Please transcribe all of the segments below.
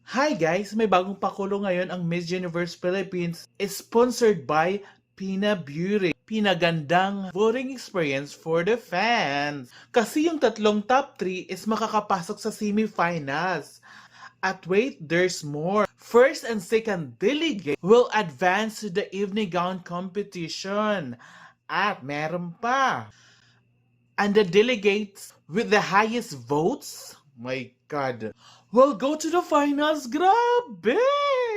Hi guys! May bagong pakulo ngayon ang Miss Universe Philippines is sponsored by Pina Beauty. Pinagandang voting experience for the fans. Kasi yung tatlong top 3 is makakapasok sa semifinals. At wait, there's more. First and second delegate will advance to the evening gown competition. At meron pa. And the delegates with the highest votes, my God, will go to the finals. Grabe!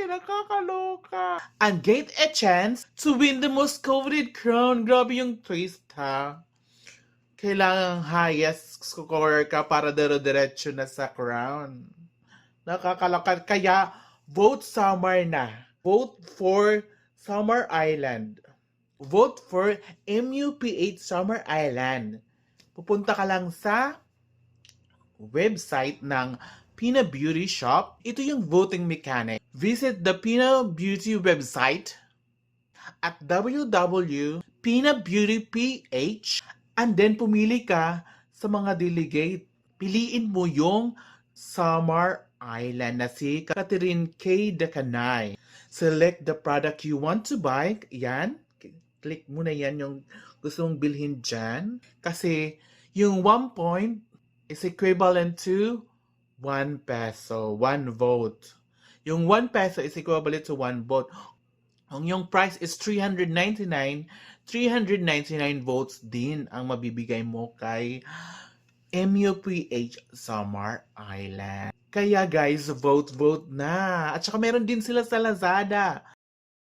Nakakaloka. And get a chance to win the most coveted crown. Grabe yung twist, ha? Kailangang highest scorer ka para dero-diretso na sa crown. Nakakaloka. Kaya, vote Summer na. Vote for Summer Island. Vote for MUPH Summer Island. Pupunta ka lang sa website ng Pina Beauty Shop. Ito yung voting mechanic. Visit the Pina Beauty website at www.pinabeautyph and then pumili ka sa mga delegate. Piliin mo yung Summer Island na si Catherine K. Decanay. Select the product you want to buy. Yan. Click mo na yan yung gusto mong bilhin dyan. Kasi yung 1 point is equivalent to 1 peso, 1 vote. Yung 1 peso is equivalent to 1 vote. Ang yung price is 399 votes din ang mabibigay mo kay MUPH Summer Island. Kaya guys, vote na. At saka meron din sila sa Lazada.